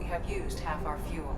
have used half our fuel.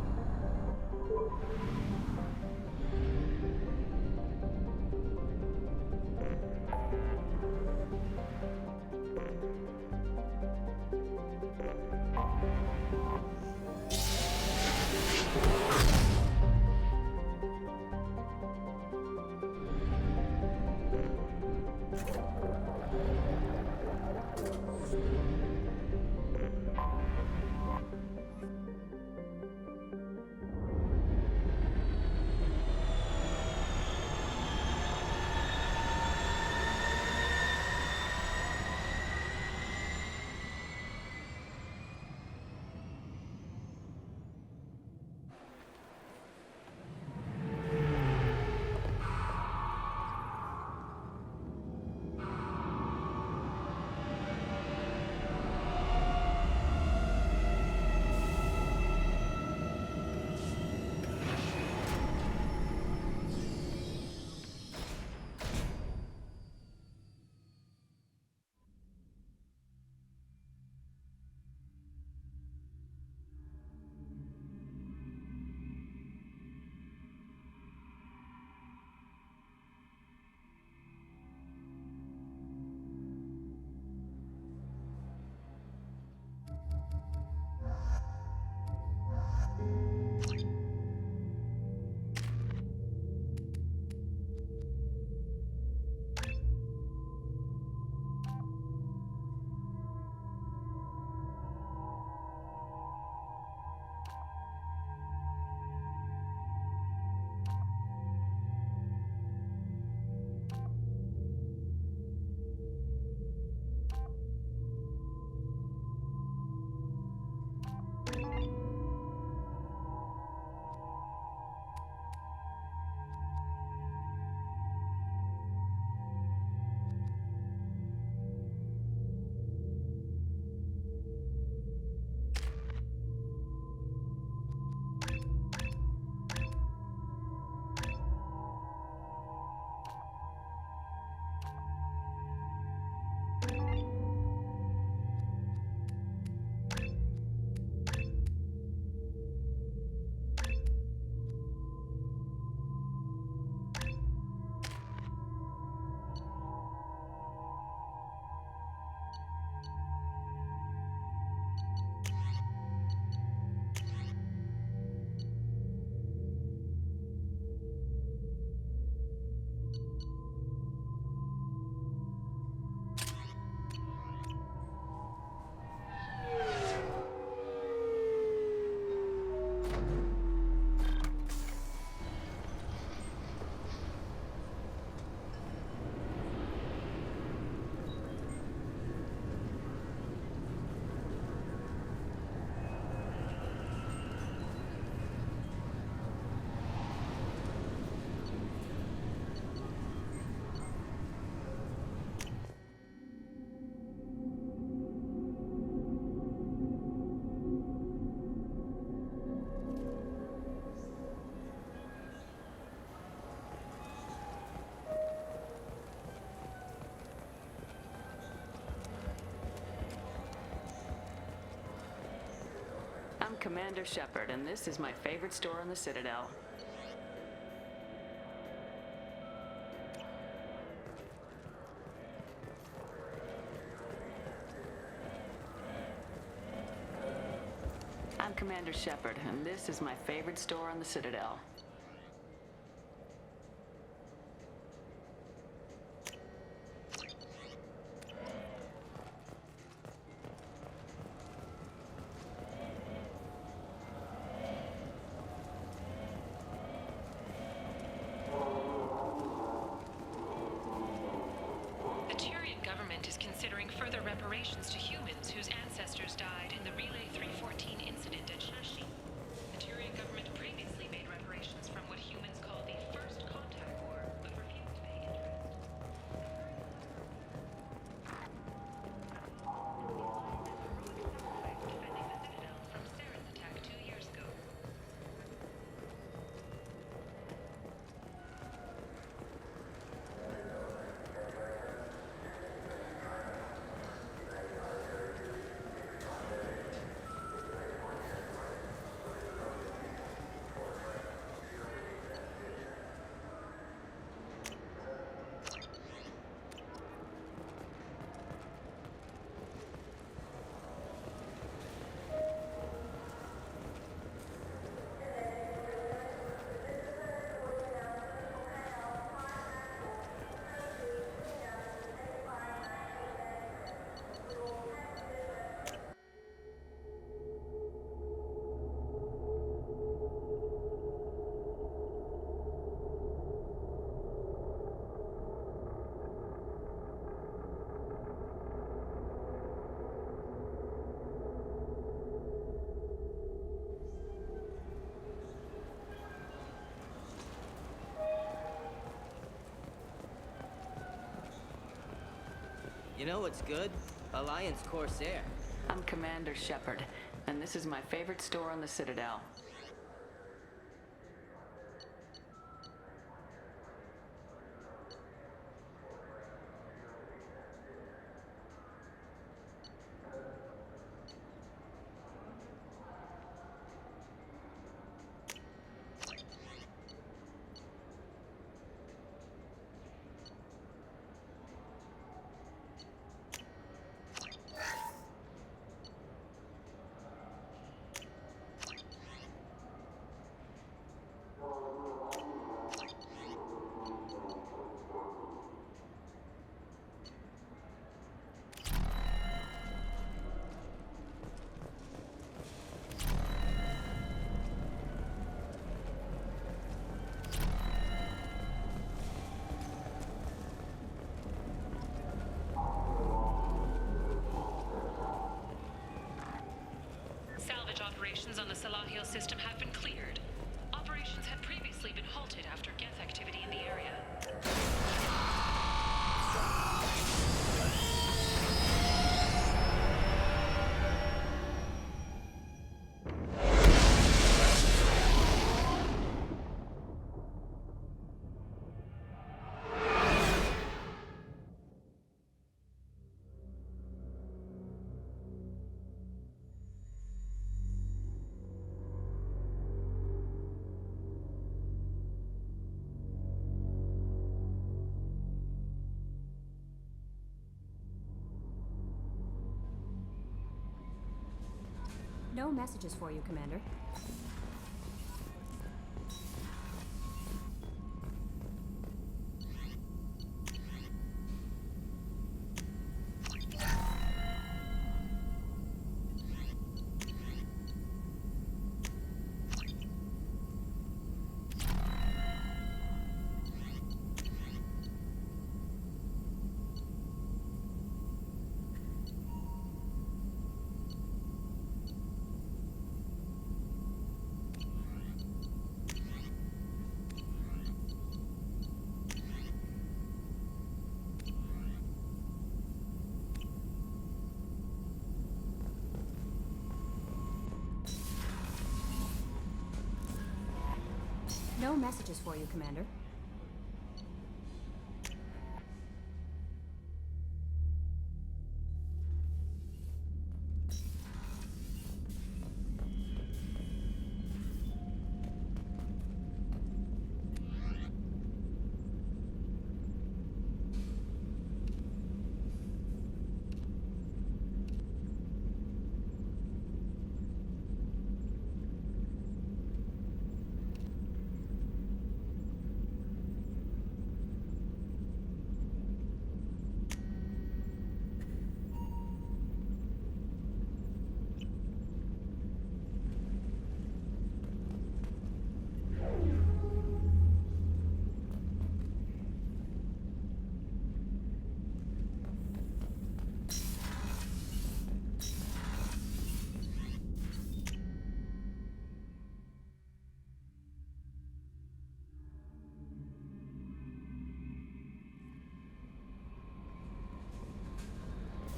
I'm Commander Shepard, and this is my favorite store on the Citadel. I'm Commander Shepard, and this is my favorite store on the Citadel. Is considering further reparations to humans whose ancestors died in the Relay 314 incident at Shashi. The Turian government previously made reparations from what humans call the First Contact War, but refused to pay interest. Defending the Citadel from Saren's attack 2 years ago. You know what's good? Alliance Corsair. I'm Commander Shepard, and this is my favorite store on the Citadel. Salvage operations on the Salahil system have been cleared. Operations had previously been halted after Geth activity in the area. No messages for you, Commander. No messages for you, Commander.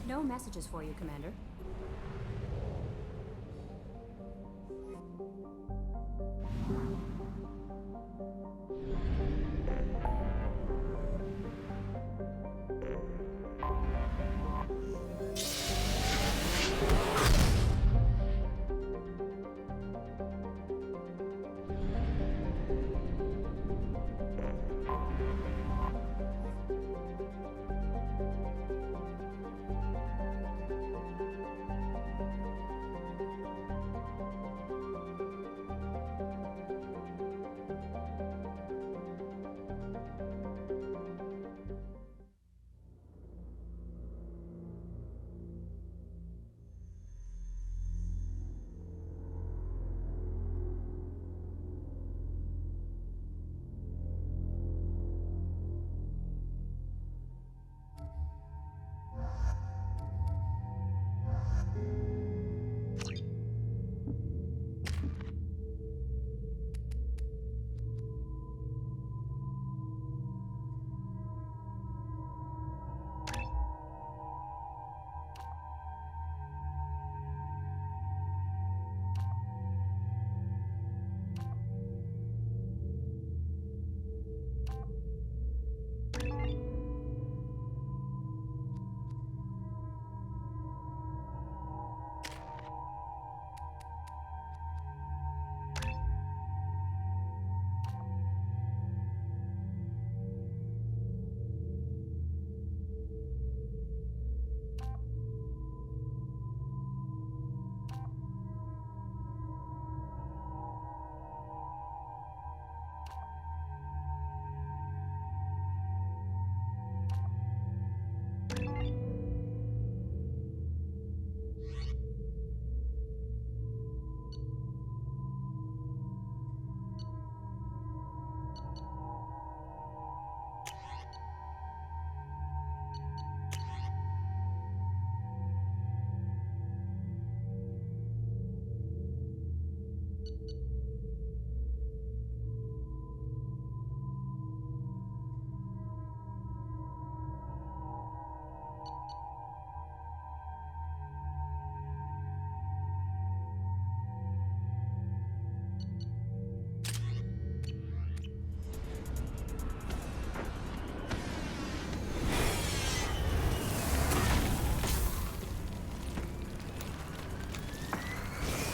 No messages for you, Commander.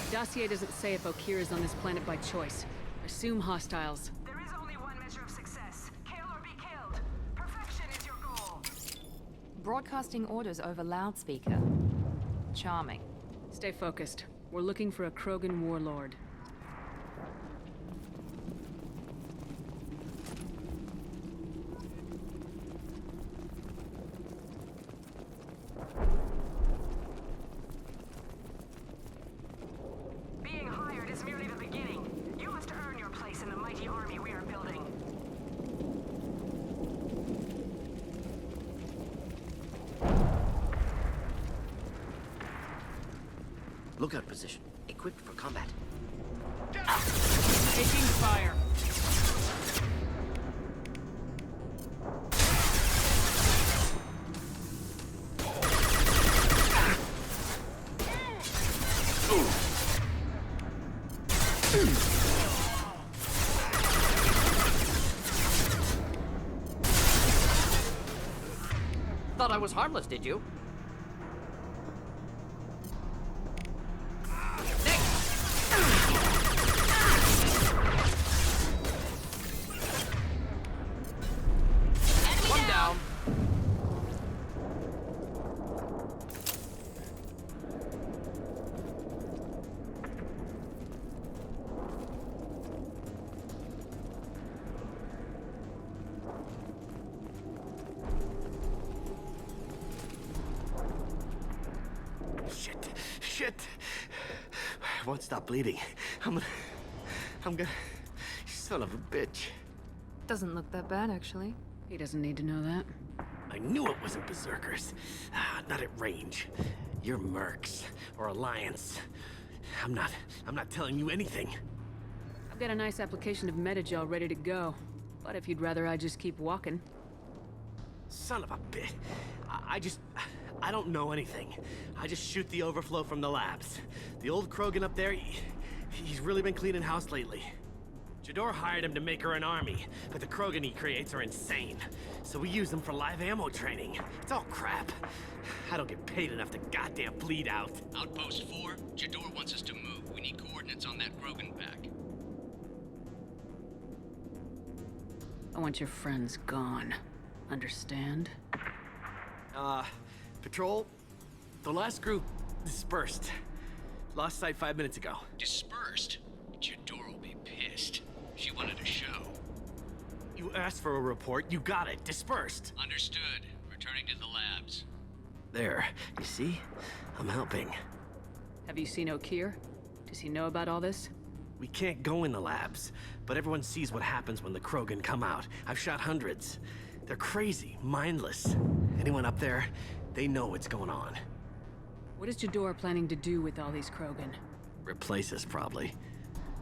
Dossier doesn't say if Okeer is on this planet by choice. Assume hostiles. There is only one measure of success. Kill or be killed. Perfection is your goal. Broadcasting orders over loudspeaker. Charming. Stay focused. We're looking for a Krogan Warlord. Being hired is merely the beginning. You must earn your place in the mighty army we are building. Lookout position. Equipped for combat. Taking fire. Thought I was harmless, did you? One down. Shit! I won't stop bleeding. I'm gonna... Son of a bitch. Doesn't look that bad, actually. He doesn't need to know that. I knew it wasn't berserkers. Not at range. You're mercs. Or Alliance. I'm not telling you anything. I've got a nice application of metagel ready to go. But if you'd rather I just keep walking. Son of a bitch. I don't know anything. I just shoot the overflow from the labs. The old Krogan up there, he's really been cleaning house lately. Jador hired him to make her an army, but the Krogan he creates are insane. So we use them for live ammo training. It's all crap. I don't get paid enough to goddamn bleed out. Outpost 4, Jador wants us to move. We need coordinates on that Krogan pack. I want your friends gone. Understand? Patrol, the last group dispersed. Lost sight 5 minutes ago. Dispersed? Jador will be pissed. She wanted a show. You asked for a report, you got it. Dispersed. Understood. Returning to the labs. There, you see? I'm helping. Have you seen Okeer? Does he know about all this? We can't go in the labs, but everyone sees what happens when the Krogan come out. I've shot hundreds. They're crazy, mindless. Anyone up there, they know what's going on. What is Jador planning to do with all these Krogan? Replace us, probably.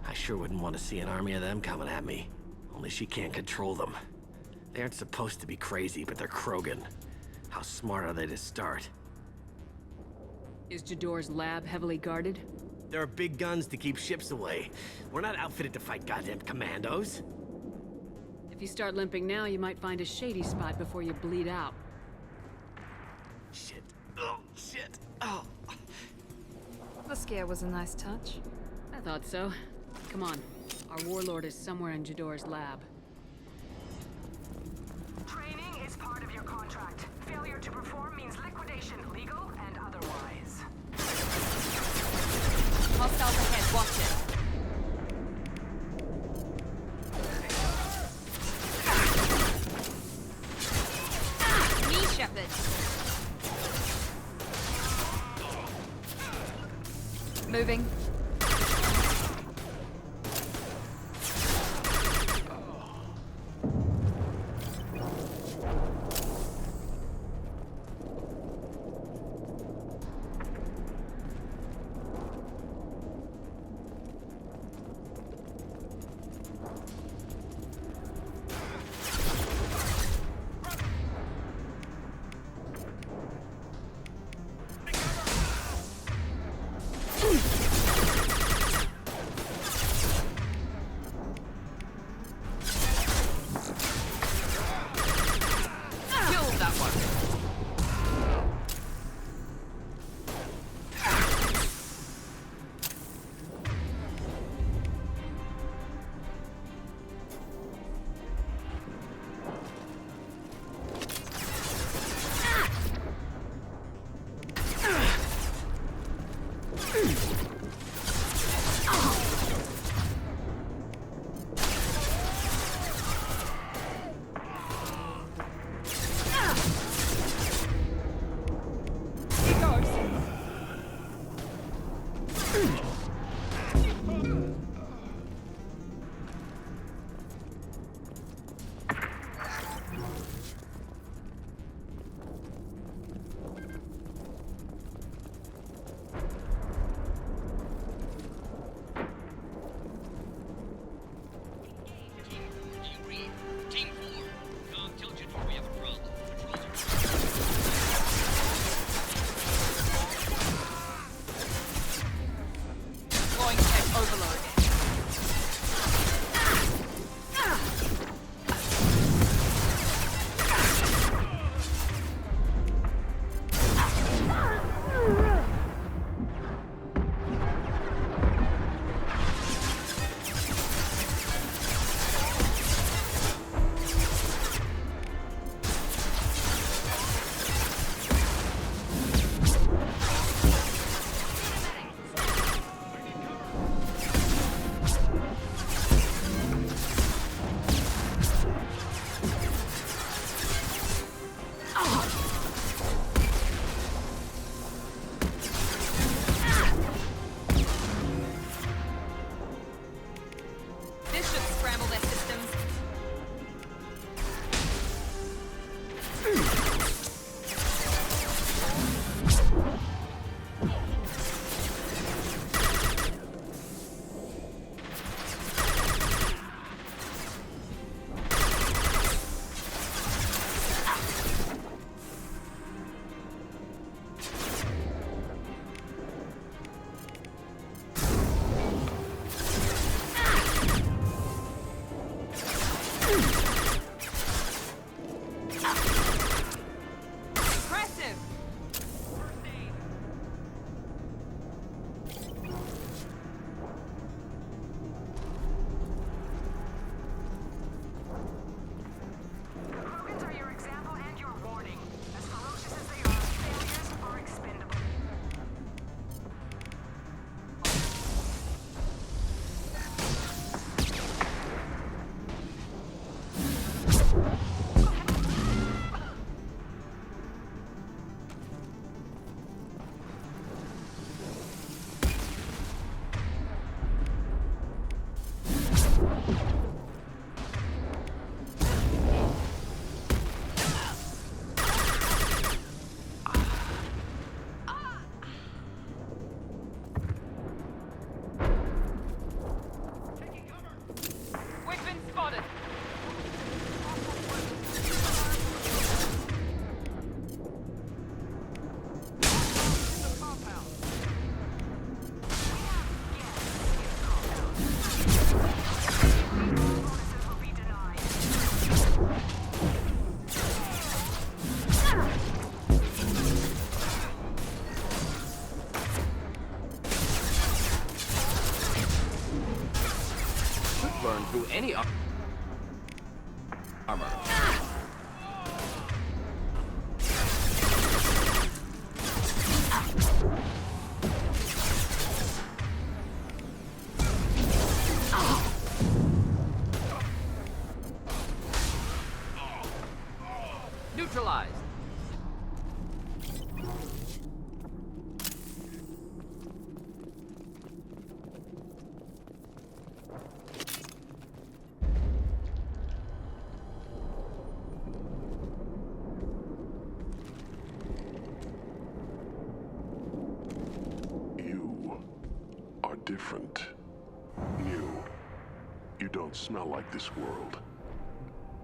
I sure wouldn't want to see an army of them coming at me. Only she can't control them. They aren't supposed to be crazy, but they're Krogan. How smart are they to start? Is Jador's lab heavily guarded? There are big guns to keep ships away. We're not outfitted to fight goddamn commandos. If you start limping now, you might find a shady spot before you bleed out. Shit. Oh, shit. Oh. The scare was a nice touch. I thought so. Come on. Our warlord is somewhere in Jador's lab. Training is part of your contract. Failure to perform means liquidation, legal and otherwise. Hostiles ahead, watch it. Me, Shepard. Moving. Team 4. Kong, tell Jador we have a problem. Deploying tech overload. This should scramble their systems. Impressive! Krogans are your example and your warning. As ferocious as they are, failures are expendable. We've been spotted. Bonuses will be denied. Could burn through any armor. Neutralized. You are different. New. You don't smell like this world.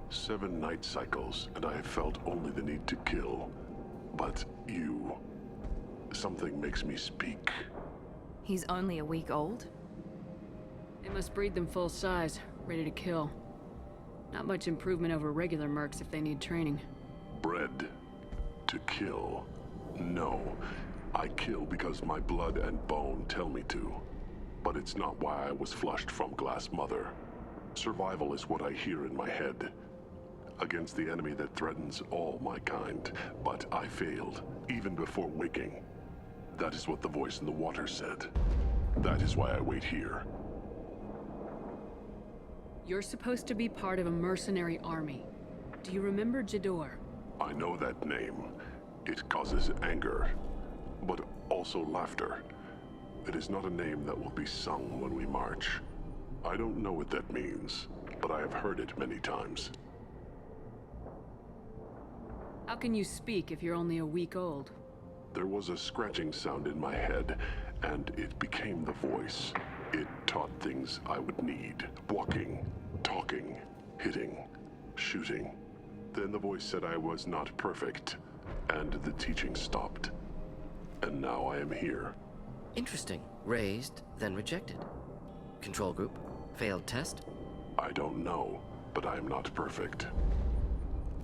7 night cycles, and I have felt only the need to kill. But you... something makes me speak. He's only a week old? They must breed them full size, ready to kill. Not much improvement over regular mercs if they need training. Bred to kill. No. I kill because my blood and bone tell me to. But it's not why I was flushed from Glass Mother. Survival is what I hear in my head. Against the enemy that threatens all my kind. But I failed, even before waking. That is what the voice in the water said. That is why I wait here. You're supposed to be part of a mercenary army. Do you remember Jador? I know that name. It causes anger, but also laughter. It is not a name that will be sung when we march. I don't know what that means, but I have heard it many times. How can you speak if you're only a week old? There was a scratching sound in my head, and it became the voice. It taught things I would need. Walking, talking, hitting, shooting. Then the voice said I was not perfect, and the teaching stopped. And now I am here. Interesting. Raised, then rejected. Control group? Failed test? I don't know, but I am not perfect.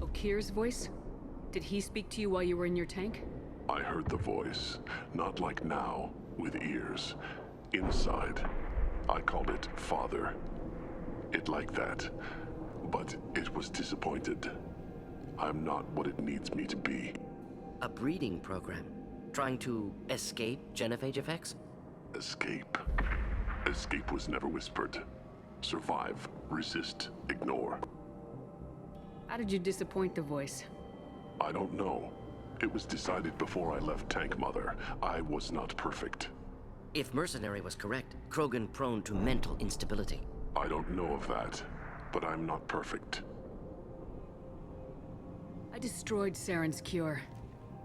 Okeer's voice? Did he speak to you while you were in your tank? I heard the voice, not like now, with ears. Inside. I called it Father. It liked that, but it was disappointed. I'm not what it needs me to be. A breeding program? Trying to escape genophage effects? Escape. Escape was never whispered. Survive, resist, ignore. How did you disappoint the voice? I don't know. It was decided before I left Tank Mother. I was not perfect. If Mercenary was correct, Krogan prone to mental instability. I don't know of that, but I'm not perfect. I destroyed Saren's cure.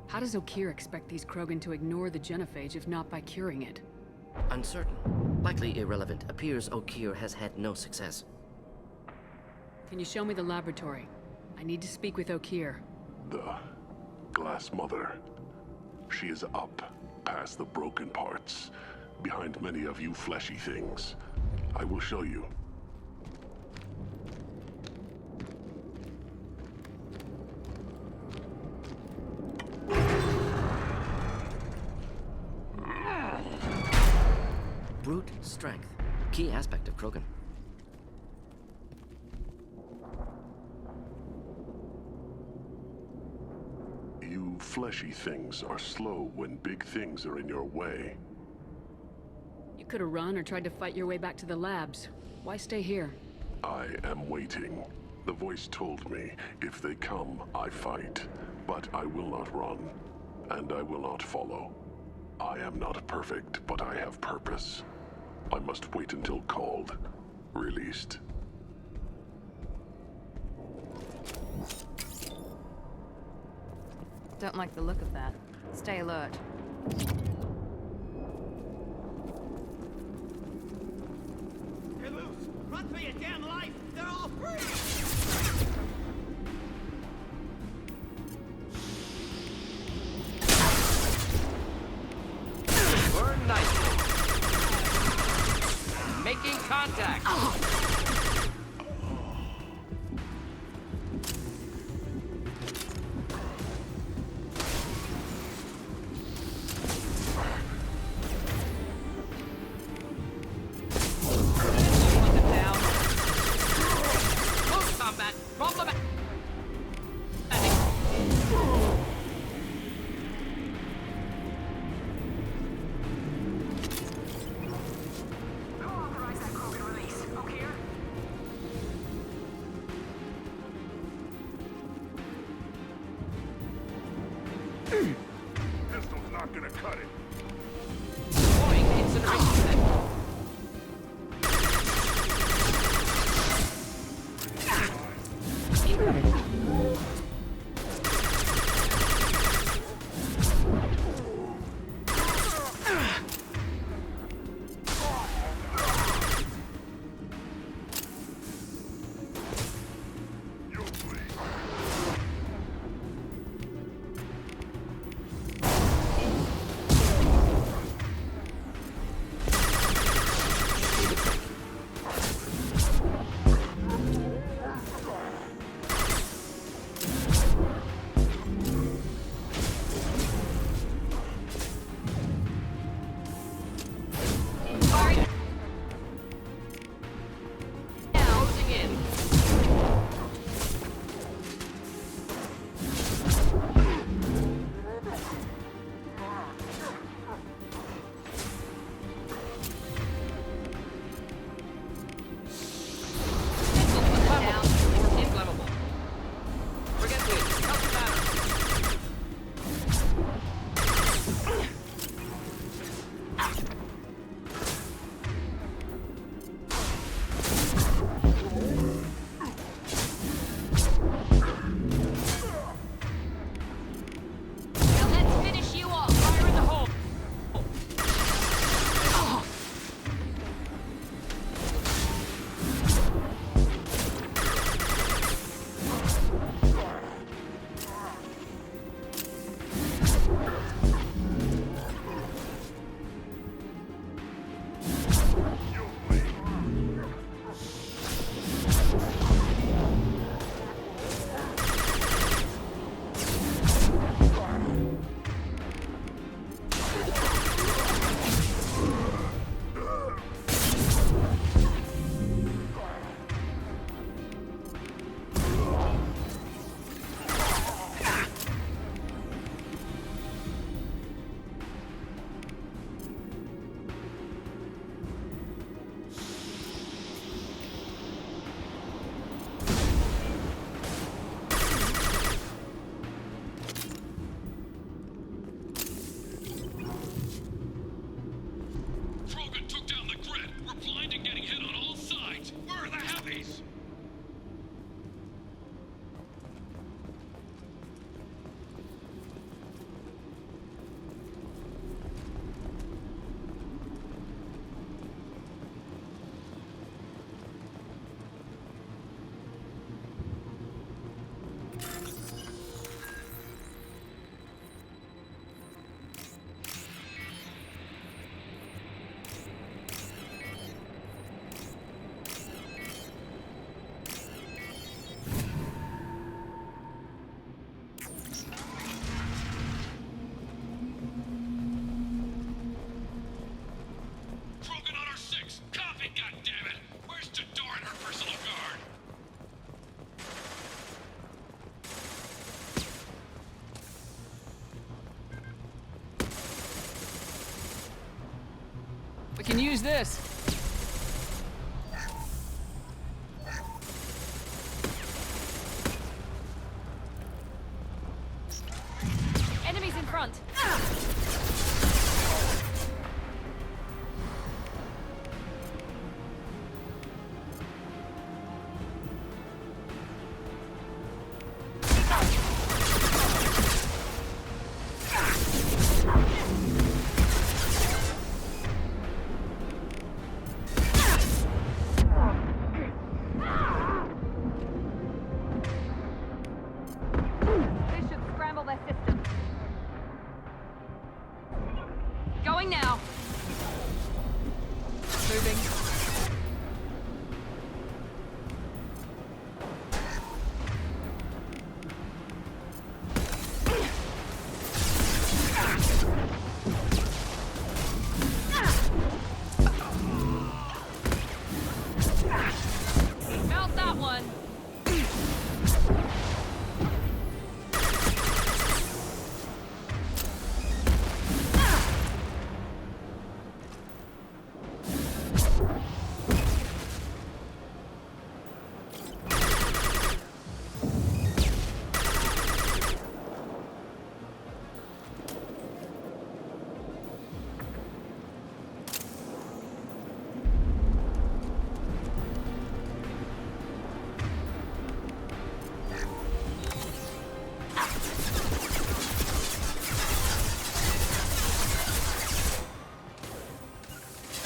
How does Okeer expect these Krogan to ignore the genophage if not by curing it? Uncertain. Likely irrelevant. Appears Okeer has had no success. Can you show me the laboratory? I need to speak with Okeer. The Glass Mother. She is up, past the broken parts, behind many of you fleshy things. I will show you. Brute strength. Key aspect of Krogan. You fleshy things are slow when big things are in your way. You could have run or tried to fight your way back to the labs. Why stay here? I am waiting. The voice told me, if they come, I fight. But I will not run, and I will not follow. I am not perfect, but I have purpose. I must wait until called, released. Don't like the look of that. Stay alert. They're loose! Run for your damn life! They're all free! Burn nicely. Making contact. Close combat. Problematic. Who authorized that Krogan release? Okeer? We can use this. Enemies in front. This should scramble their systems. Going now. Moving. Felt that one.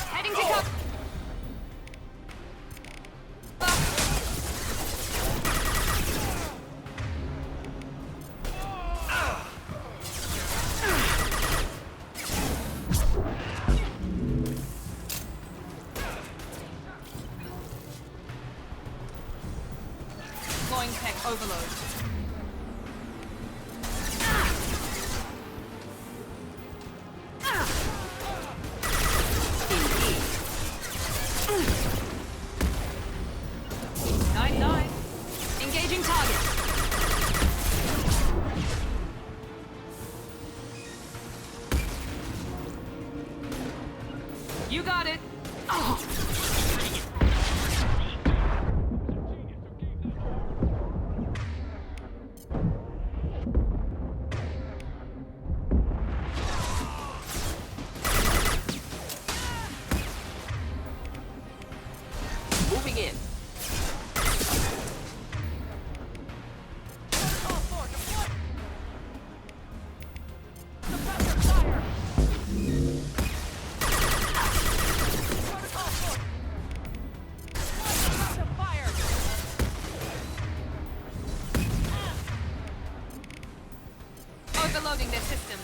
Heading to cover. Deploying tech overload. Engaging target. You got it. Oh. Moving in. Overloading their systems.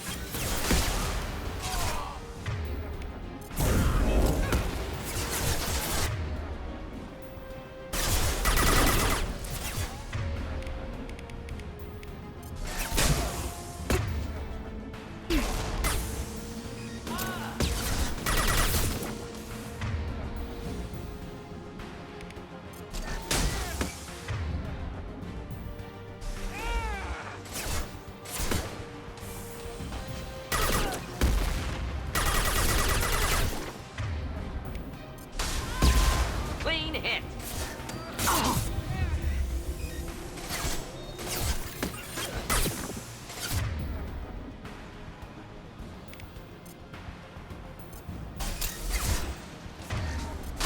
Clean hit.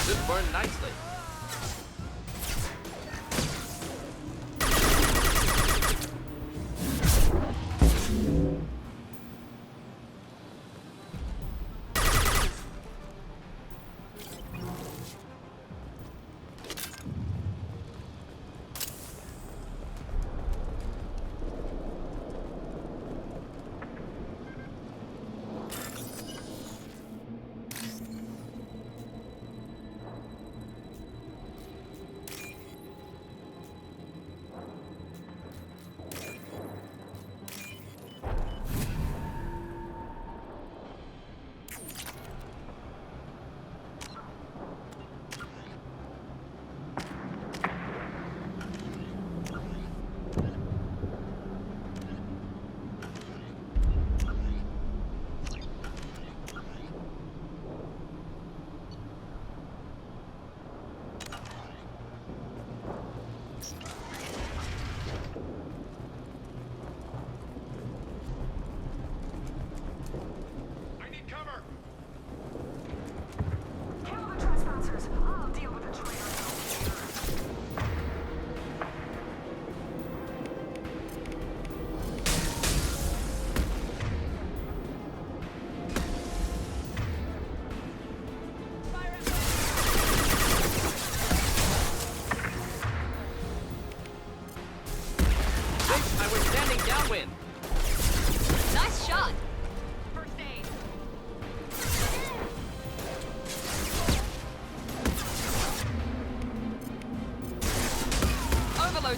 This burned nicely.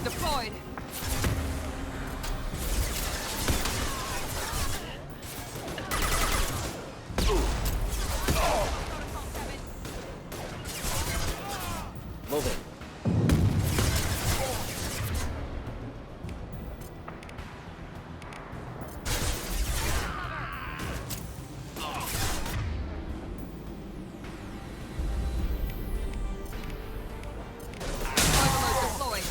deployed. Moving. Overload deployed.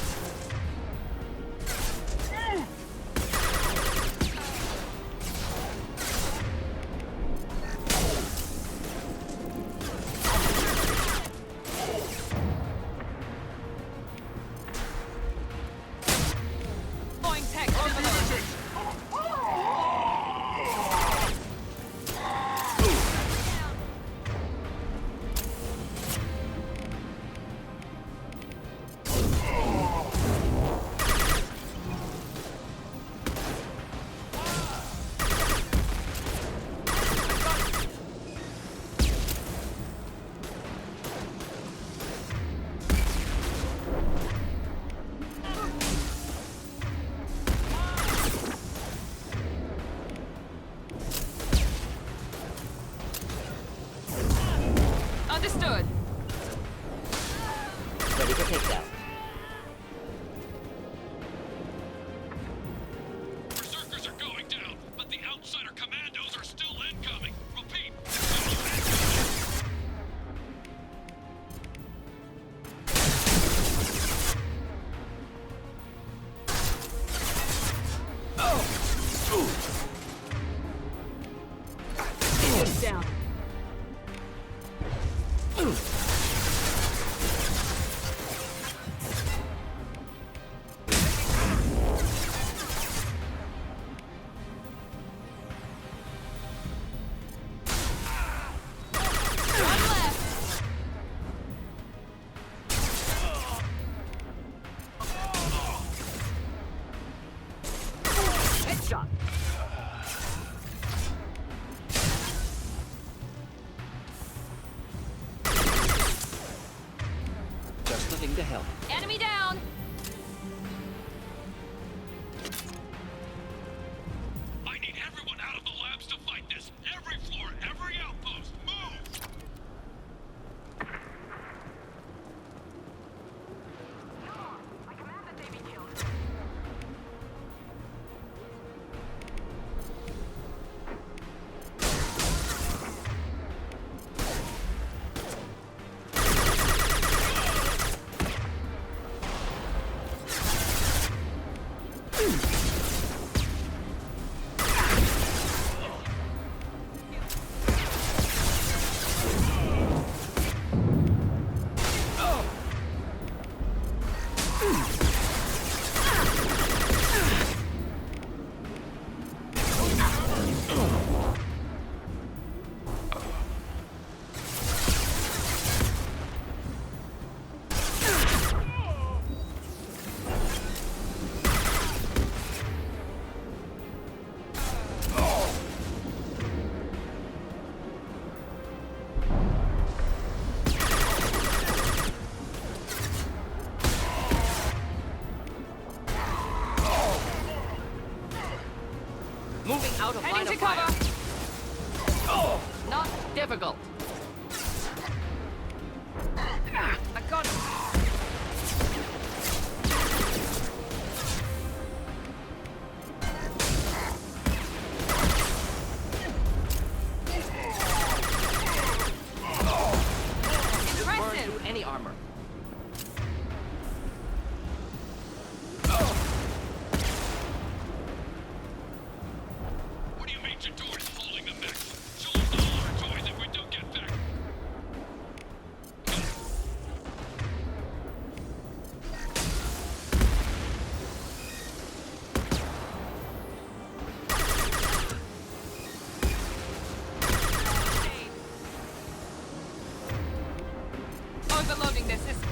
Deploying tech overload. Understood. Ready for takedown. Berserkers are going down, but the outsider commandos are still incoming. Repeat. Down. Headshot. Just the thing to help. Enemy down. I need everyone out of the labs to fight this. Every floor, every outpost, move! I command that they be killed. Moving out of line Heading of to fire. cover. Oh, not difficult. I got him. Burn Impressive. through any armor. What do you mean Chidori's holding the mech? She'll lose all our toys if we don't get back. Overloading their systems.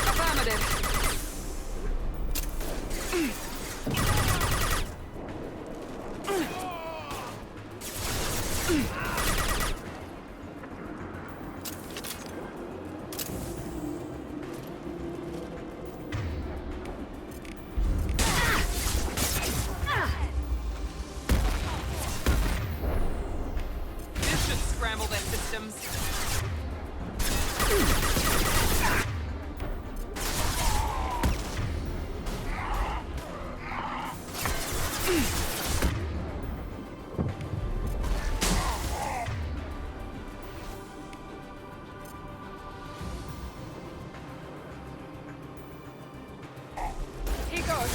Affirmative. This should scramble their systems. Here goes.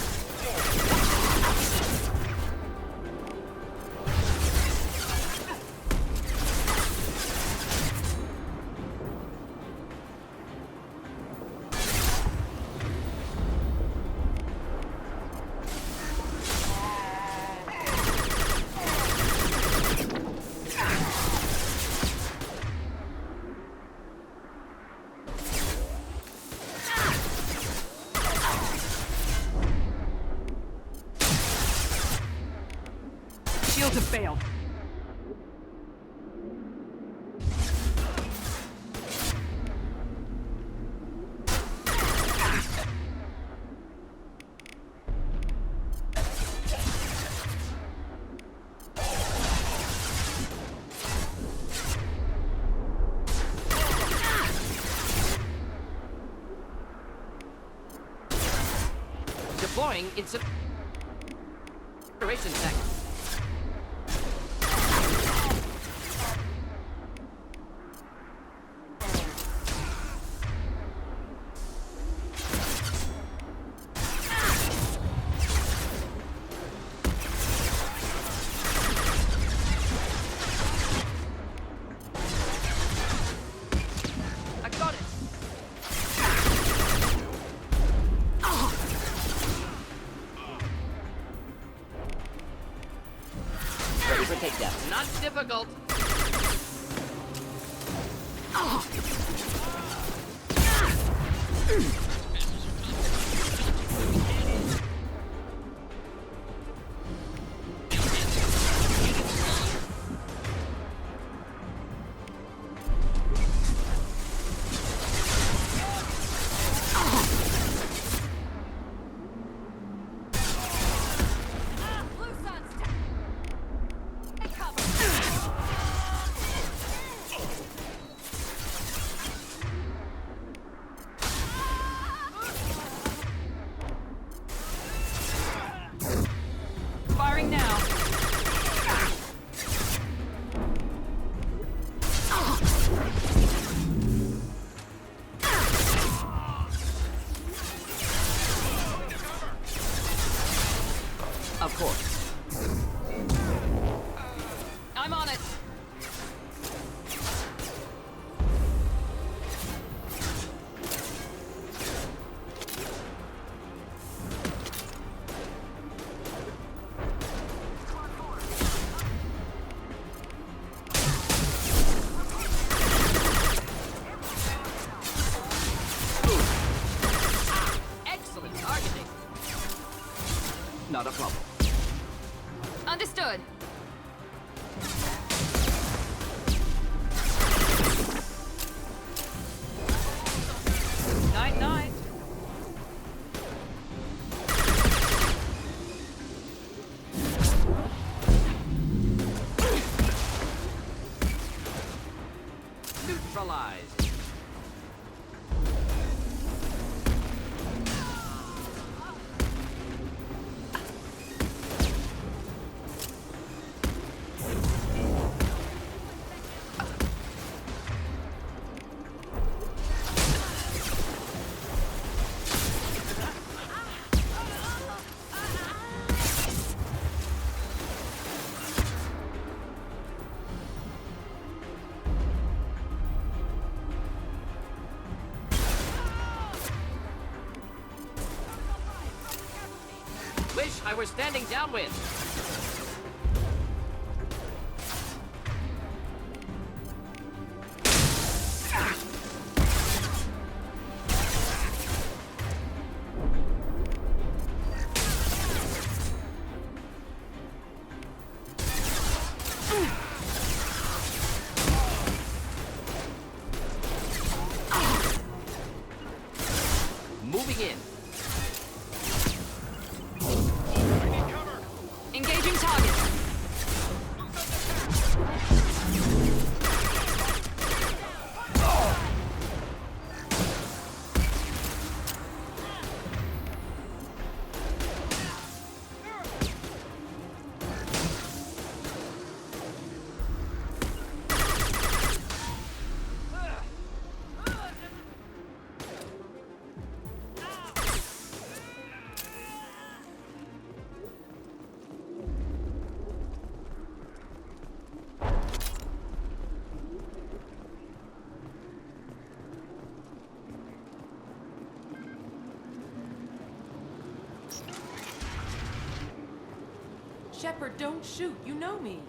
Shields have failed. Deploying incineration tech. I got it. Ready for takedown. Not difficult. Firing now. Of course. I'm on it. Excellent targeting. Not a problem. Understood. Night, night. Neutralized. Wish I were standing downwind. Shepard, don't shoot. You know me.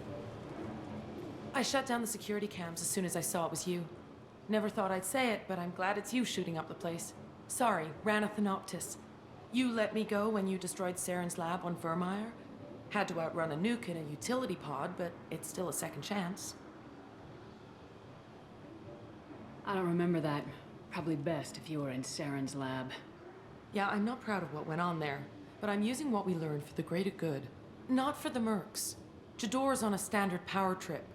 I shut down the security cams as soon as I saw it was you. Never thought I'd say it, but I'm glad it's you shooting up the place. Sorry, Rana Thanoptis. You let me go when you destroyed Saren's lab on Vermeer. Had to outrun a nuke in a utility pod, but it's still a second chance. I don't remember that. Probably best if you were in Saren's lab. Yeah, I'm not proud of what went on there, but I'm using what we learned for the greater good. Not for the mercs. Jador's on a standard power trip.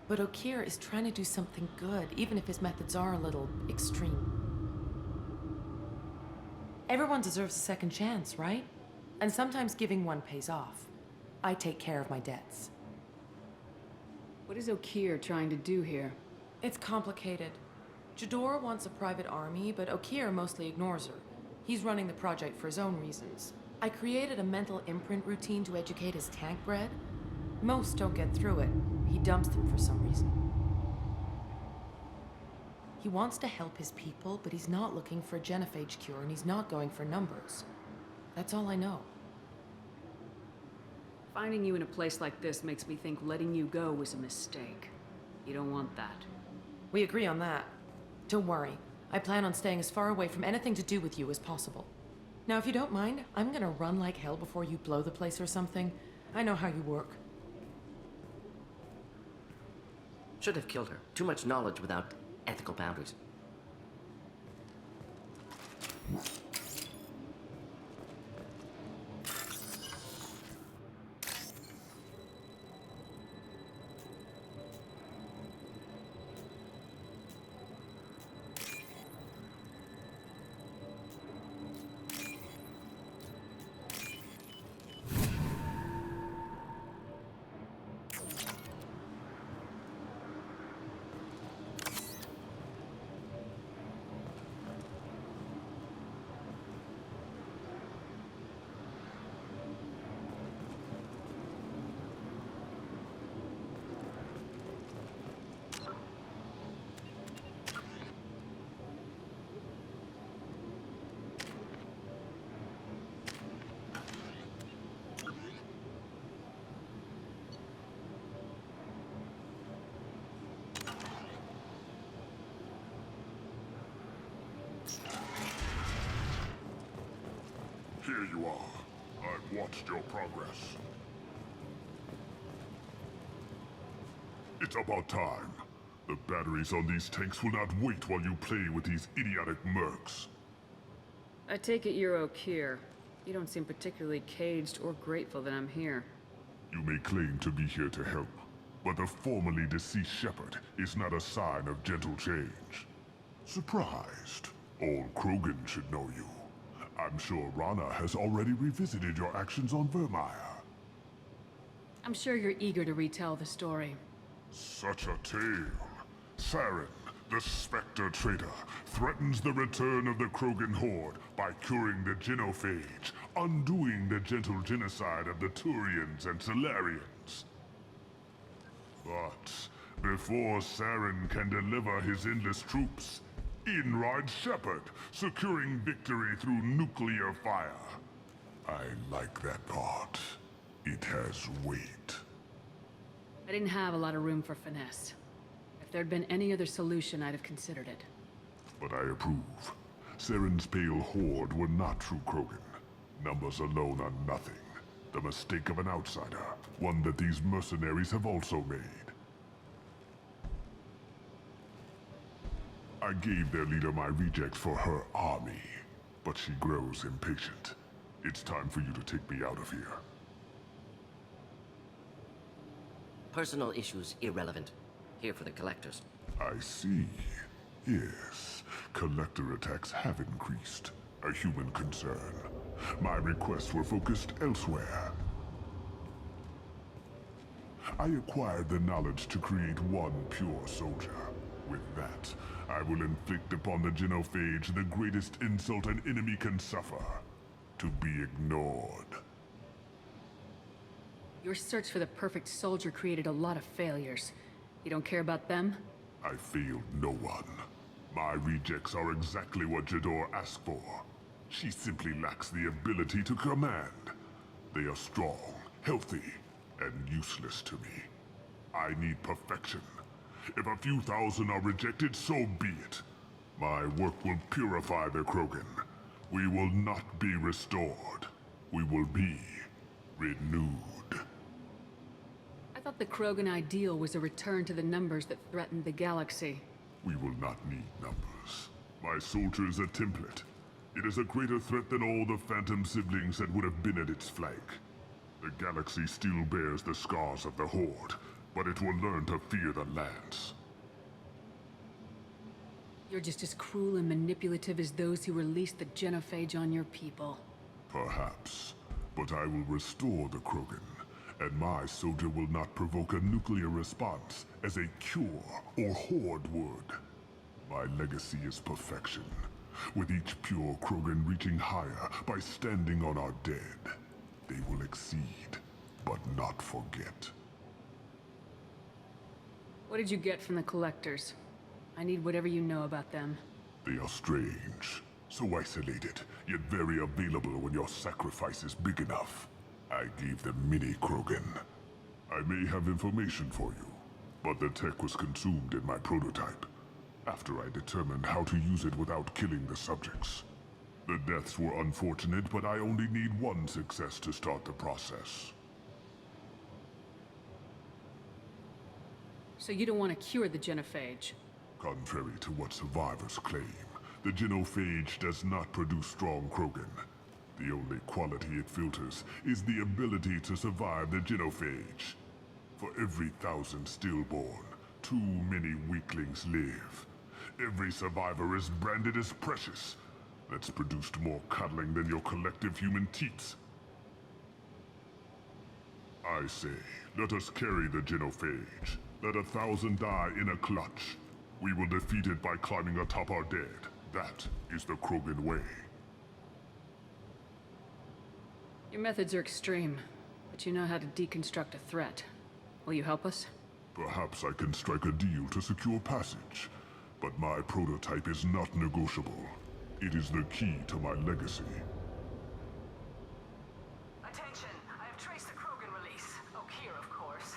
But Okeer is trying to do something good, even if his methods are a little extreme. Everyone deserves a second chance, right? And sometimes giving one pays off. I take care of my debts. What is Okeer trying to do here? It's complicated. Jador wants a private army, but Okeer mostly ignores her. He's running the project for his own reasons. I created a mental imprint routine to educate his tank bred. Most don't get through it. He dumps them for some reason. He wants to help his people, but he's not looking for a genophage cure, and he's not going for numbers. That's all I know. Finding you in a place like this makes me think letting you go was a mistake. You don't want that. We agree on that. Don't worry. I plan on staying as far away from anything to do with you as possible. Now, if you don't mind, I'm gonna run like hell before you blow the place or something. I know how you work. Should have killed her. Too much knowledge without ethical boundaries. Here you are. I've watched your progress. It's about time. The batteries on these tanks will not wait while you play with these idiotic mercs. I take it you're Okeer. You don't seem particularly caged or grateful that I'm here. You may claim to be here to help, but the formerly deceased Shepard is not a sign of gentle change. Surprised? All Krogan should know you. I'm sure Rana has already revisited your actions on Vermeer. I'm sure you're eager to retell the story. Such a tale. Saren, the Spectre traitor, threatens the return of the Krogan Horde by curing the genophage, undoing the gentle genocide of the Turians and Solarians. But before Saren can deliver his endless troops, in rides Shepard, securing victory through nuclear fire. I like that part. It has weight. I didn't have a lot of room for finesse. If there'd been any other solution, I'd have considered it. But I approve. Saren's pale horde were not true Krogan. Numbers alone are nothing. The mistake of an outsider, one that these mercenaries have also made. I gave their leader my rejects for her army, but she grows impatient. It's time for you to take me out of here. Personal issues irrelevant. Here for the collectors. I see. Yes, collector attacks have increased. A human concern. My requests were focused elsewhere. I acquired the knowledge to create one pure soldier. With that, I will inflict upon the genophage the greatest insult an enemy can suffer. To be ignored. Your search for the perfect soldier created a lot of failures. You don't care about them? I failed no one. My rejects are exactly what Jador asked for. She simply lacks the ability to command. They are strong, healthy, and useless to me. I need perfection. If a few thousand are rejected, so be it. My work will purify the Krogan. We will not be restored. We will be renewed. I thought the Krogan ideal was a return to the numbers that threatened the galaxy. We will not need numbers. My soldier is a template. It is a greater threat than all the Phantom siblings that would have been at its flank. The galaxy still bears the scars of the Horde, but it will learn to fear the Lance. You're just as cruel and manipulative as those who released the genophage on your people. Perhaps, but I will restore the Krogan, and my soldier will not provoke a nuclear response as a cure or Horde would. My legacy is perfection, with each pure Krogan reaching higher by standing on our dead. They will exceed, but not forget. What did you get from the Collectors? I need whatever you know about them. They are strange, so isolated, yet very available when your sacrifice is big enough. I gave them mini Krogan. I may have information for you, but the tech was consumed in my prototype, after I determined how to use it without killing the subjects. The deaths were unfortunate, but I only need one success to start the process. So you don't want to cure the genophage? Contrary to what survivors claim, the genophage does not produce strong Krogan. The only quality it filters is the ability to survive the genophage. For every 1,000 stillborn, too many weaklings live. Every survivor is branded as precious. That's produced more cuddling than your collective human teats. I say, let us carry the genophage. Let 1,000 die in a clutch. We will defeat it by climbing atop our dead. That is the Krogan way. Your methods are extreme, but you know how to deconstruct a threat. Will you help us? Perhaps I can strike a deal to secure passage, but my prototype is not negotiable. It is the key to my legacy. Attention, I have traced the Krogan release. Okeer, of course.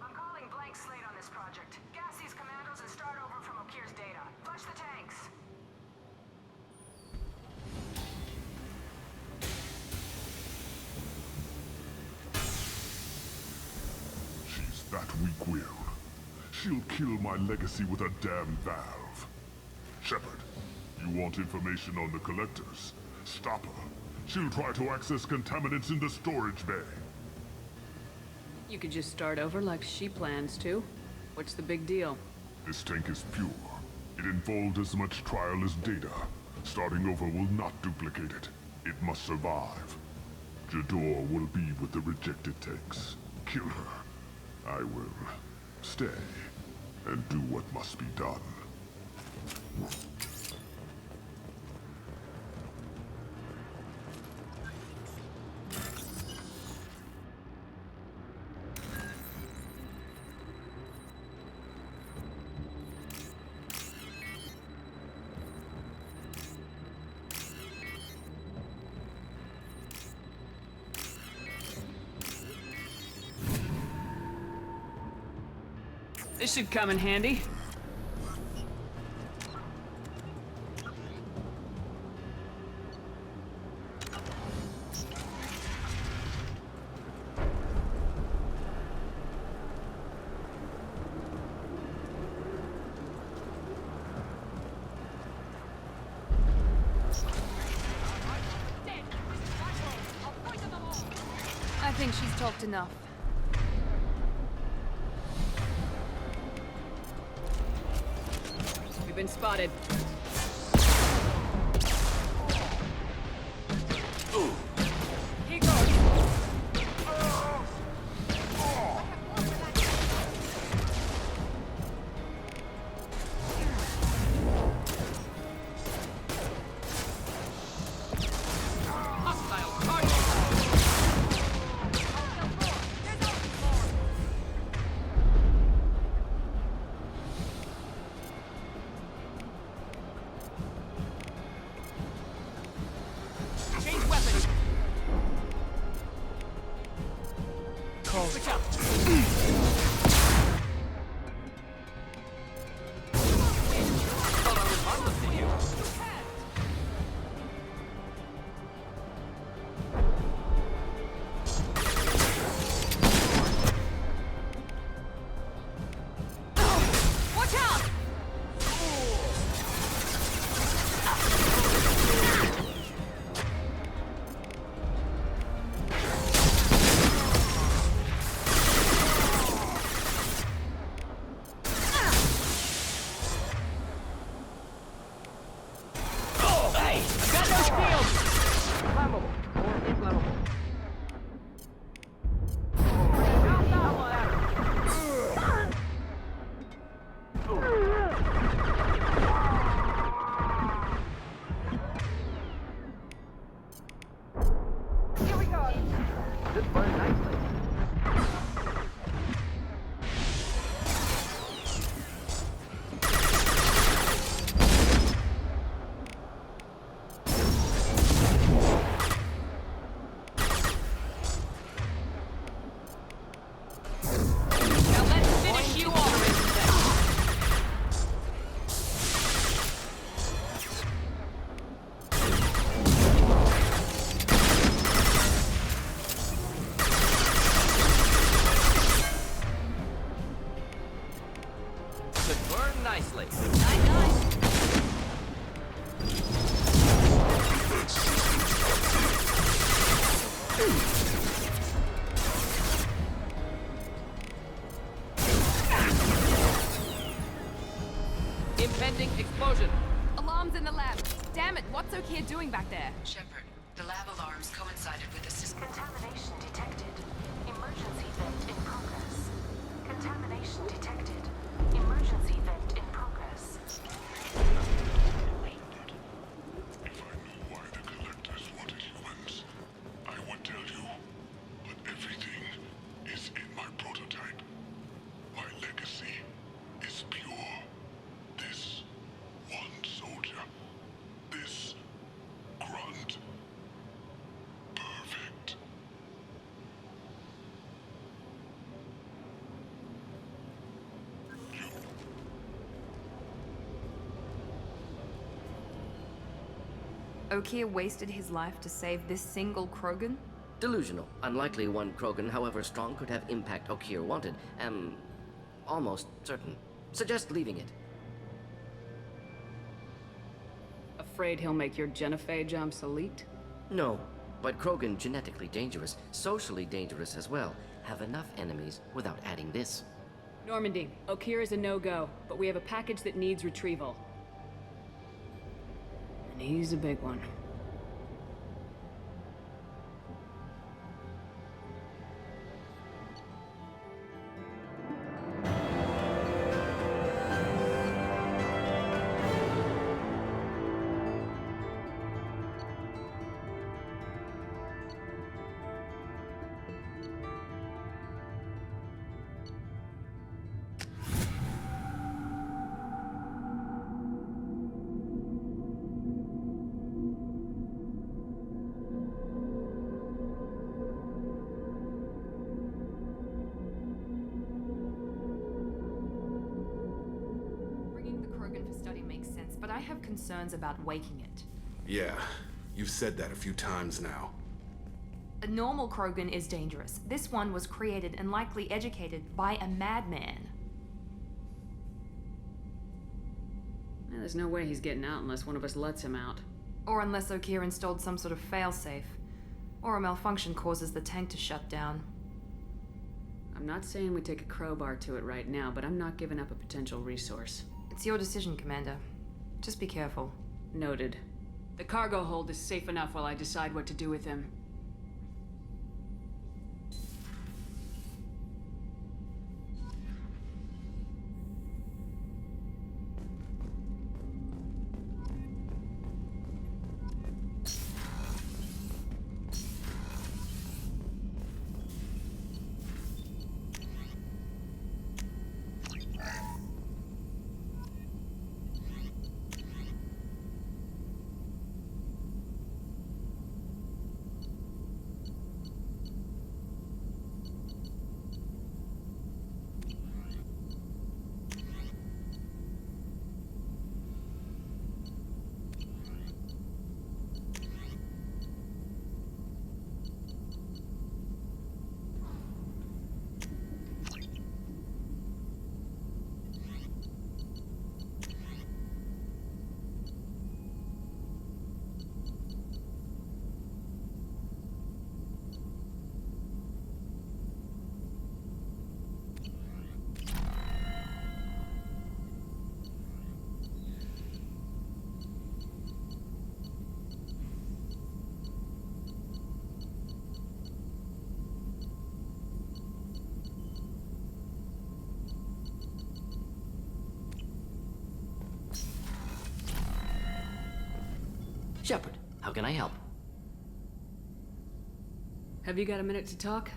I'm calling blank slate on this project. Gas these commandos and start over from Okeer's data. Flush the tanks. She's that weak-willed. She'll kill my legacy with a damn valve. Shepard, you want information on the Collectors? Stop her. She'll try to access contaminants in the storage bay. You could just start over like she plans to. What's the big deal? This tank is pure. It involved as much trial as data. Starting over will not duplicate it. It must survive. Jador will be with the rejected tanks. Kill her. I will stay and do what must be done. This should come in handy. I think she's talked enough. We've been spotted. He goes. Hostile target! nicely. Impending explosion. Alarms in the lab. Damn it, what's Okeer doing back there? Shepard, the lab alarms coincided with the system. Contamination detected. Emergency vent in progress. Contamination detected. Emergency vent in progress. If I knew why the Collectors wanted humans, I would tell you. But everything is in my prototype. My legacy is pure. This one soldier. This grunt. Perfect. Okeer wasted his life to save this single Krogan? Delusional. Unlikely one Krogan, however strong, could have impact Okeer wanted. Am almost certain. Suggest leaving it. Afraid he'll make your genophage obsolete? No, but Krogan genetically dangerous, socially dangerous as well. Have enough enemies without adding this. Normandy, Okeer is a no-go, but we have a package that needs retrieval. And he's a big one. Bringing the Krogan for study makes sense, but I have concerns about waking it. Yeah, you've said that a few times now. A normal Krogan is dangerous. This one was created and likely educated by a madman. Yeah, there's no way he's getting out unless one of us lets him out. Or unless Okeer installed some sort of failsafe. Or a malfunction causes the tank to shut down. I'm not saying we take a crowbar to it right now, but I'm not giving up a potential resource. It's your decision, Commander. Just be careful. Noted. The cargo hold is safe enough while I decide what to do with him. Shepard, how can I help? Have you got a minute to talk?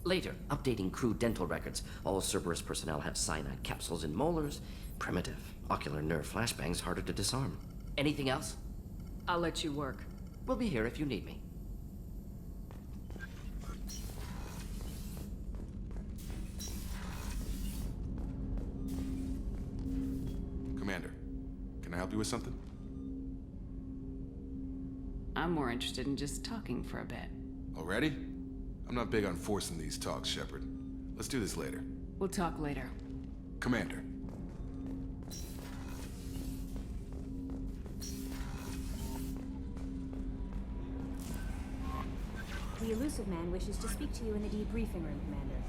Later, updating crew dental records. All Cerberus personnel have cyanide capsules in molars. Primitive. Ocular nerve flashbangs harder to disarm. Anything else? I'll let you work. We'll be here if you need me. Commander, can I help you with something? I'm more interested in just talking for a bit. Already? I'm not big on forcing these talks, Shepard. Let's do this later. We'll talk later. Commander. The elusive man wishes to speak to you in the debriefing room, Commander.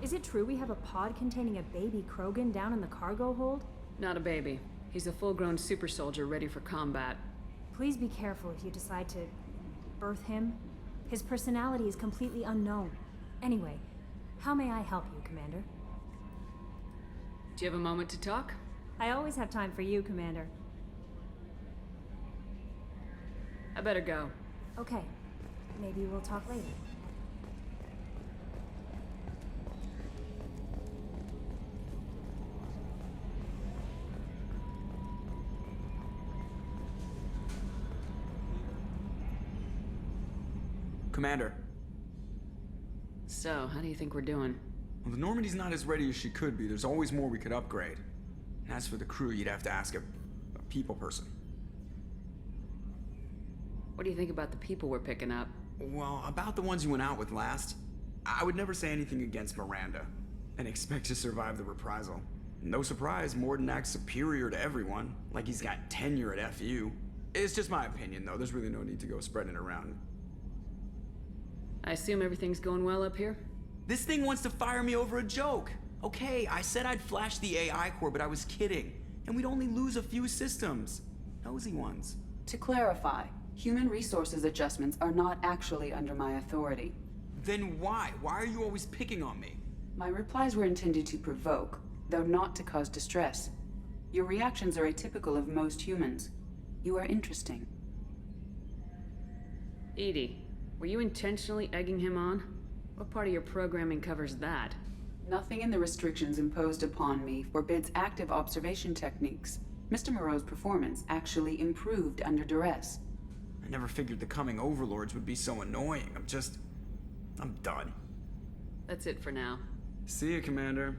Is it true we have a pod containing a baby Krogan down in the cargo hold? Not a baby. He's a full-grown super soldier ready for combat. Please be careful if you decide to birth him. His personality is completely unknown. Anyway, how may I help you, Commander? Do you have a moment to talk? I always have time for you, Commander. I better go. Okay. Maybe we'll talk later. Commander. So, how do you think we're doing? Well, the Normandy's not as ready as she could be. There's always more we could upgrade. And as for the crew, you'd have to ask a people person. What do you think about the people we're picking up? Well, about the ones you went out with last, I would never say anything against Miranda and expect to survive the reprisal. No surprise, Morden acts superior to everyone, like he's got tenure at FU. It's just my opinion, though. There's really no need to go spreading it around. I assume everything's going well up here? This thing wants to fire me over a joke. Okay, I said I'd flash the AI core, but I was kidding. And we'd only lose a few systems. Nosy ones. To clarify, human resources adjustments are not actually under my authority. Then why? Why are you always picking on me? My replies were intended to provoke, though not to cause distress. Your reactions are atypical of most humans. You are interesting. Edie, were you intentionally egging him on? What part of your programming covers that? Nothing in the restrictions imposed upon me forbids active observation techniques. Mr. Moreau's performance actually improved under duress. I never figured the coming overlords would be so annoying. I'm done. That's it for now. See you, Commander.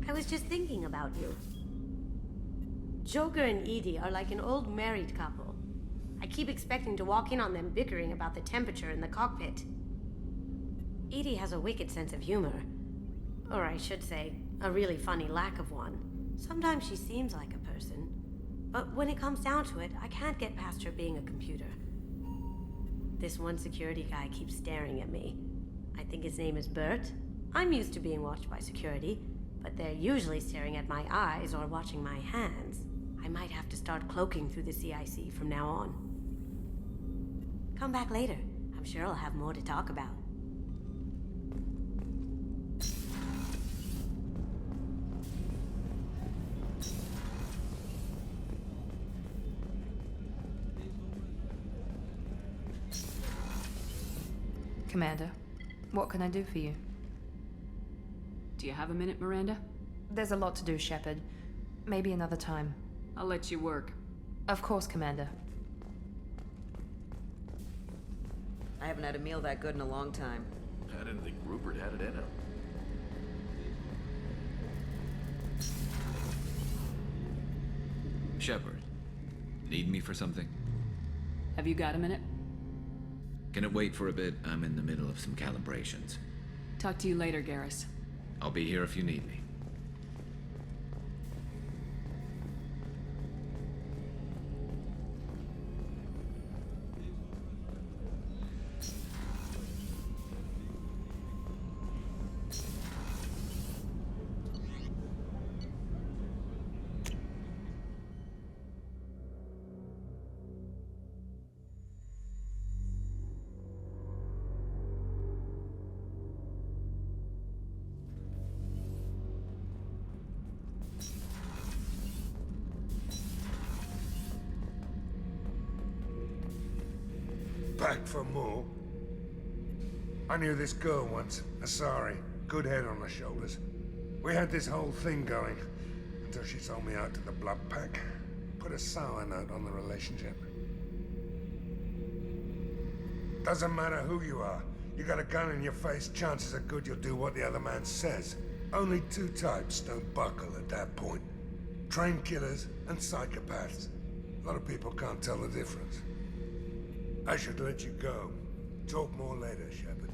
I was just thinking about you. Joker and Edie are like an old married couple. I keep expecting to walk in on them bickering about the temperature in the cockpit. Edie has a wicked sense of humor. Or I should say, a really funny lack of one. Sometimes she seems like a person. But when it comes down to it, I can't get past her being a computer. This one security guy keeps staring at me. I think his name is Bert. I'm used to being watched by security, but they're usually staring at my eyes or watching my hands. I might have to start cloaking through the CIC from now on. Come back later. I'm sure I'll have more to talk about. Commander, what can I do for you? Do you have a minute, Miranda? There's a lot to do, Shepard. Maybe another time. I'll let you work. Of course, Commander. I haven't had a meal that good in a long time. I didn't think Rupert had it in him. Shepard, need me for something? Have you got a minute? Can it wait for a bit? I'm in the middle of some calibrations. Talk to you later, Garrus. I'll be here if you need me. Back for more? I knew this girl once, Asari. Good head on her shoulders. We had this whole thing going, until she sold me out to the Blood Pack. Put a sour note on the relationship. Doesn't matter who you are. You got a gun in your face, chances are good you'll do what the other man says. Only two types don't buckle at that point. Trained killers and psychopaths. A lot of people can't tell the difference. I should let you go. Talk more later, Shepard.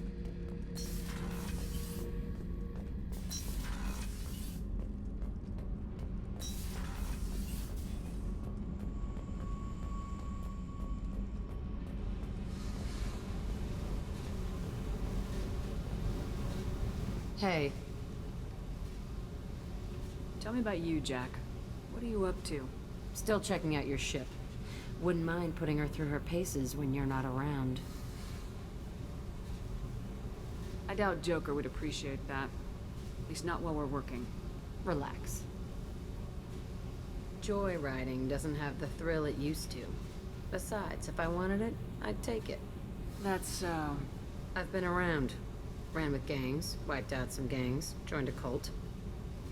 Hey. Tell me about you, Jack. What are you up to? Still checking out your ship. Wouldn't mind putting her through her paces when you're not around. I doubt Joker would appreciate that. At least not while we're working. Relax. Joyriding doesn't have the thrill it used to. Besides, if I wanted it, I'd take it. That's, I've been around. Ran with gangs, wiped out some gangs, joined a cult.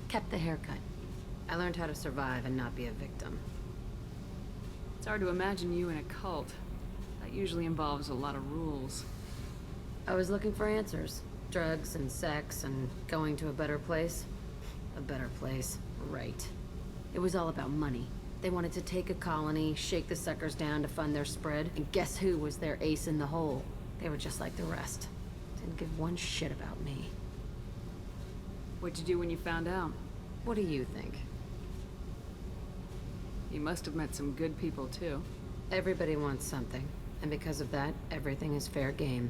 Kept the haircut. I learned how to survive and not be a victim. It's hard to imagine you in a cult. That usually involves a lot of rules. I was looking for answers. Drugs and sex and going to a better place. A better place, right. It was all about money. They wanted to take a colony, shake the suckers down to fund their spread, and guess who was their ace in the hole? They were just like the rest. Didn't give one shit about me. What'd you do when you found out? What do you think? You must have met some good people, too. Everybody wants something, and because of that, everything is fair game.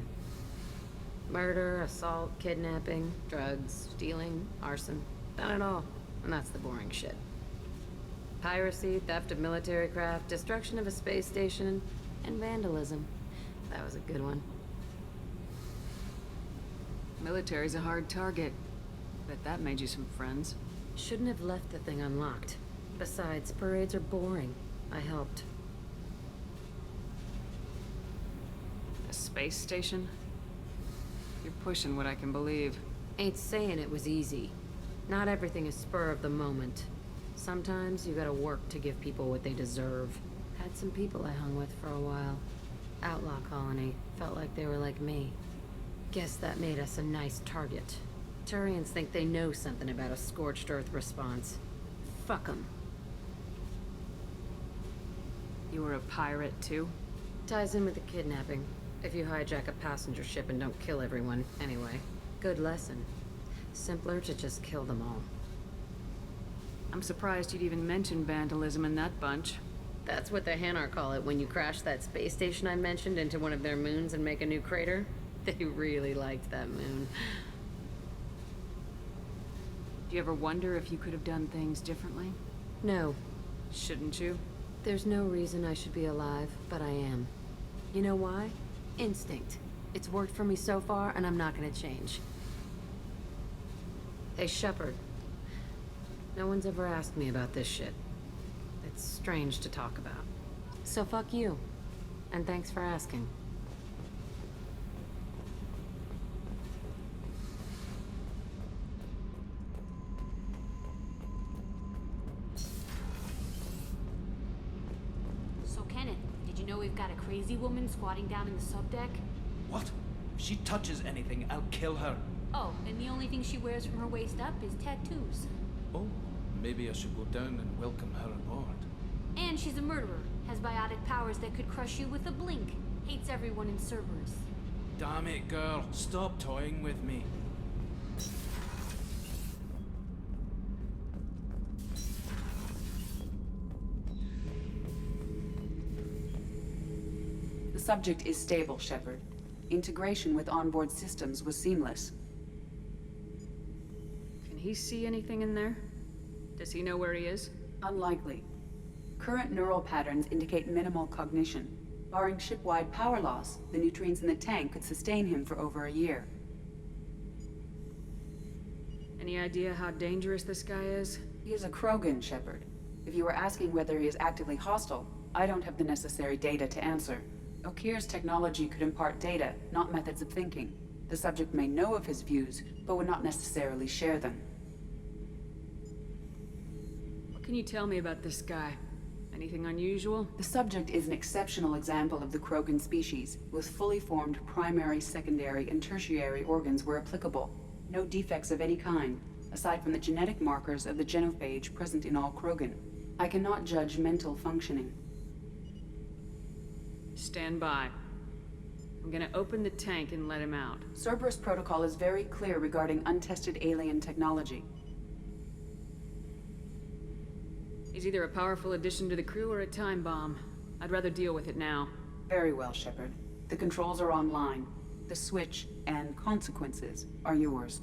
Murder, assault, kidnapping, drugs, stealing, arson. Done it all, and that's the boring shit. Piracy, theft of military craft, destruction of a space station, and vandalism. That was a good one. Military's a hard target. Bet that made you some friends. Shouldn't have left the thing unlocked. Besides, parades are boring. I helped. A space station? You're pushing what I can believe. Ain't saying it was easy. Not everything is spur of the moment. Sometimes you gotta work to give people what they deserve. Had some people I hung with for a while. Outlaw colony. Felt like they were like me. Guess that made us a nice target. Turians think they know something about a scorched earth response. Fuck 'em. You were a pirate, too? Ties in with the kidnapping. If you hijack a passenger ship and don't kill everyone, anyway. Good lesson. Simpler to just kill them all. I'm surprised you'd even mention vandalism in that bunch. That's what the Hanar call it when you crash that space station I mentioned into one of their moons and make a new crater. They really liked that moon. Do you ever wonder if you could have done things differently? No. Shouldn't you? There's no reason I should be alive, but I am. You know why? Instinct. It's worked for me so far, and I'm not gonna change. Hey, Shepard. No one's ever asked me about this shit. It's strange to talk about. So fuck you. And thanks for asking. know we've got a crazy woman squatting down in the subdeck? What? If she touches anything, I'll kill her. Oh, and the only thing she wears from her waist up is tattoos. Oh, maybe I should go down and welcome her aboard. And she's a murderer, has biotic powers that could crush you with a blink, hates everyone in Cerberus. Damn it, girl. Stop toying with me. The subject is stable, Shepard. Integration with onboard systems was seamless. Can he see anything in there? Does he know where he is? Unlikely. Current neural patterns indicate minimal cognition. Barring ship-wide power loss, the nutrients in the tank could sustain him for over a year. Any idea how dangerous this guy is? He is a Krogan, Shepard. If you were asking whether he is actively hostile, I don't have the necessary data to answer. Okeer's technology could impart data, not methods of thinking. The subject may know of his views, but would not necessarily share them. What can you tell me about this guy? Anything unusual? The subject is an exceptional example of the Krogan species, with fully formed primary, secondary, and tertiary organs where applicable. No defects of any kind, aside from the genetic markers of the genophage present in all Krogan. I cannot judge mental functioning. Stand by. I'm gonna open the tank and let him out. Cerberus protocol is very clear regarding untested alien technology. He's either a powerful addition to the crew or a time bomb. I'd rather deal with it now. Very well, Shepard. The controls are online. The switch and consequences are yours.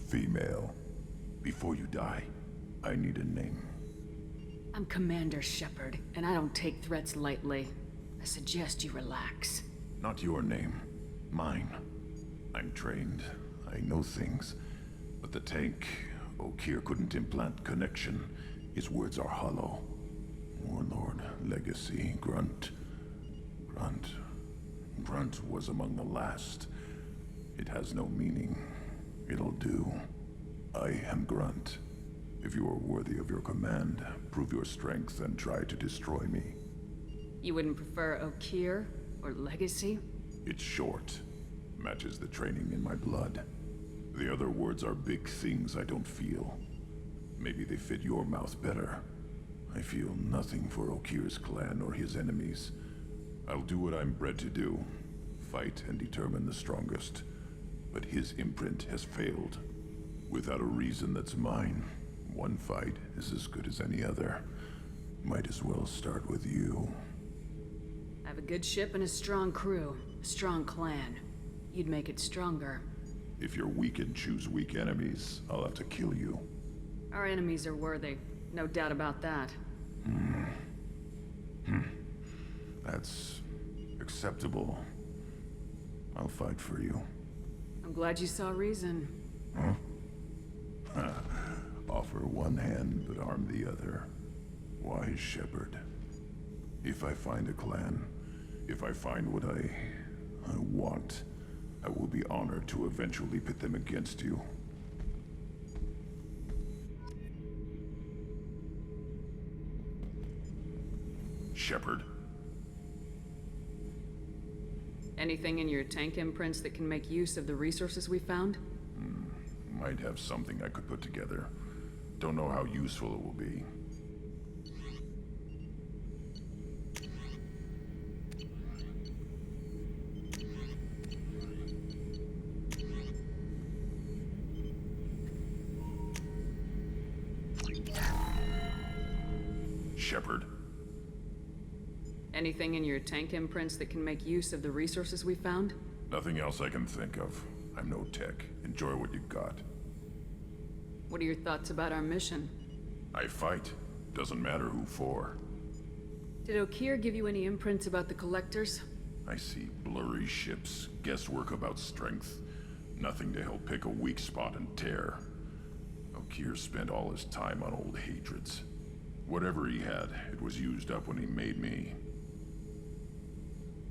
Female. Before you die, I need a name. I'm Commander Shepard, and I don't take threats lightly. I suggest you relax. Not your name. Mine. I'm trained. I know things. But the tank, Okeer couldn't implant connection. His words are hollow. Warlord, Legacy, Grunt. Grunt was among the last. It has no meaning. It'll do. I am Grunt. If you are worthy of your command, prove your strength and try to destroy me. You wouldn't prefer Okeer or Legacy? It's short. Matches the training in my blood. The other words are big things I don't feel. Maybe they fit your mouth better. I feel nothing for Okeer's clan or his enemies. I'll do what I'm bred to do. Fight and determine the strongest. But his imprint has failed. Without a reason that's mine, one fight is as good as any other. Might as well start with you. I have a good ship and a strong crew. A strong clan. You'd make it stronger. If you're weak and choose weak enemies, I'll have to kill you. Our enemies are worthy. No doubt about that. That's acceptable. I'll fight for you. I'm glad you saw reason. Huh? Offer one hand, but arm the other. Wise Shepard. If I find a clan, if I find what I want, I will be honored to eventually pit them against you. Shepard. Anything in your tank imprints that can make use of the resources we found? Might have something I could put together. Don't know how useful it will be. Shepard. Anything in your tank imprints that can make use of the resources we found? Nothing else I can think of. I'm no tech. Enjoy what you got. What are your thoughts about our mission? I fight. Doesn't matter who for. Did Okeer give you any imprints about the Collectors? I see blurry ships, guesswork about strength. Nothing to help pick a weak spot and tear. Okeer spent all his time on old hatreds. Whatever he had, it was used up when he made me.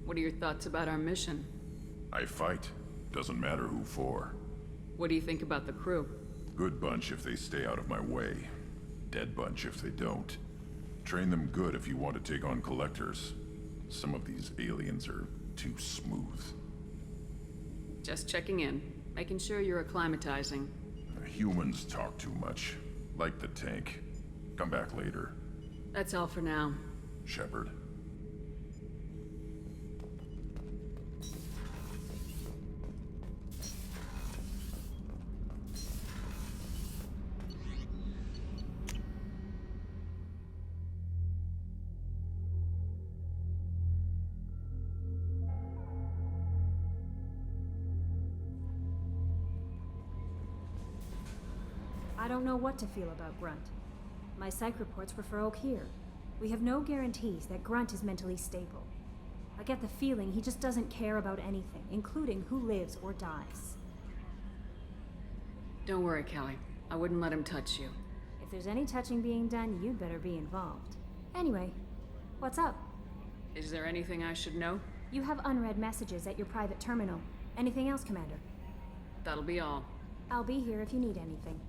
What are your thoughts about our mission? I fight. Doesn't matter who for. What do you think about the crew? Good bunch if they stay out of my way. Dead bunch if they don't. Train them good if you want to take on Collectors. Some of these aliens are too smooth. Just checking in. Making sure you're acclimatizing. Humans talk too much. Like the tank. Come back later. That's all for now. Shepard. I don't know what to feel about Grunt. My psych reports were for Okeer. We have no guarantees that Grunt is mentally stable. I get the feeling he just doesn't care about anything, including who lives or dies. Don't worry, Kelly. I wouldn't let him touch you. If there's any touching being done, you'd better be involved. Anyway, what's up? Is there anything I should know? You have unread messages at your private terminal. Anything else, Commander? That'll be all. I'll be here if you need anything.